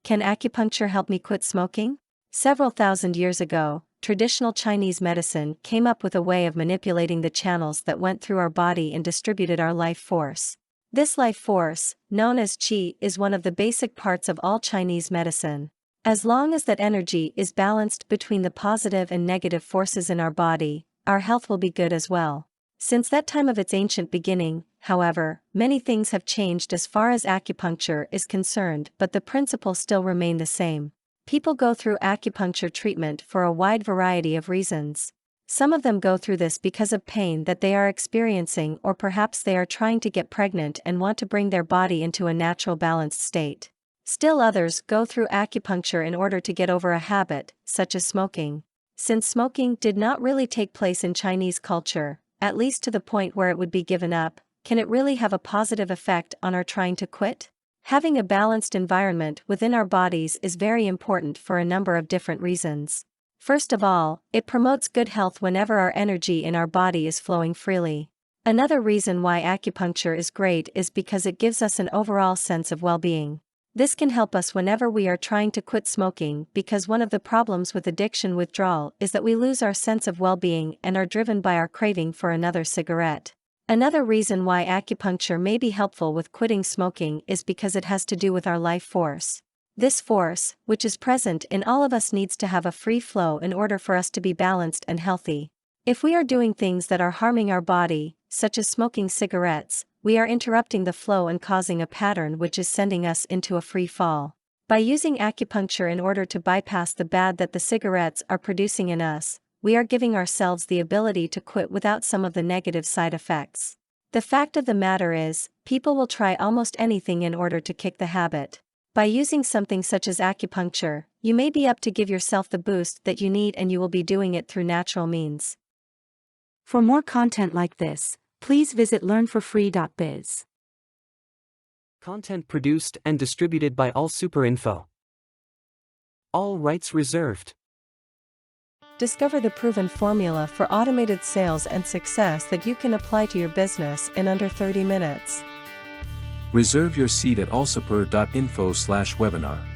Can acupuncture help me quit smoking? Several thousand years ago, traditional Chinese medicine came up with a way of manipulating the channels that went through our body and distributed our life force. This life force, known as qi, is one of the basic parts of all Chinese medicine. As long as that energy is balanced between the positive and negative forces in our body, our health will be good as well. Since that time of its ancient beginning, however, many things have changed as far as acupuncture is concerned, but the principles still remain the same. People go through acupuncture treatment for a wide variety of reasons. Some of them go through this because of pain that they are experiencing, or perhaps they are trying to get pregnant and want to bring their body into a natural balanced state. Still others go through acupuncture in order to get over a habit, such as smoking. Since smoking did not really take place in Chinese culture, at least to the point where it would be given up, can it really have a positive effect on our trying to quit? Having a balanced environment within our bodies is very important for a number of different reasons. First of all, it promotes good health whenever our energy in our body is flowing freely. Another reason why acupuncture is great is because it gives us an overall sense of well-being. This can help us whenever we are trying to quit smoking, because one of the problems with addiction withdrawal is that we lose our sense of well-being and are driven by our craving for another cigarette. Another reason why acupuncture may be helpful with quitting smoking is because it has to do with our life force. This force, which is present in all of us, needs to have a free flow in order for us to be balanced and healthy. If we are doing things that are harming our body, such as smoking cigarettes, we are interrupting the flow and causing a pattern which is sending us into a free fall. By using acupuncture in order to bypass the bad that the cigarettes are producing in us, we are giving ourselves the ability to quit without some of the negative side effects. The fact of the matter is, people will try almost anything in order to kick the habit. By using something such as acupuncture, you may be up to give yourself the boost that you need, and you will be doing it through natural means. For more content like this, please visit learnforfree.biz. Content produced and distributed by All Super Info. All rights reserved. Discover the proven formula for automated sales and success that you can apply to your business in under 30 minutes. Reserve your seat at allsuper.info/webinar.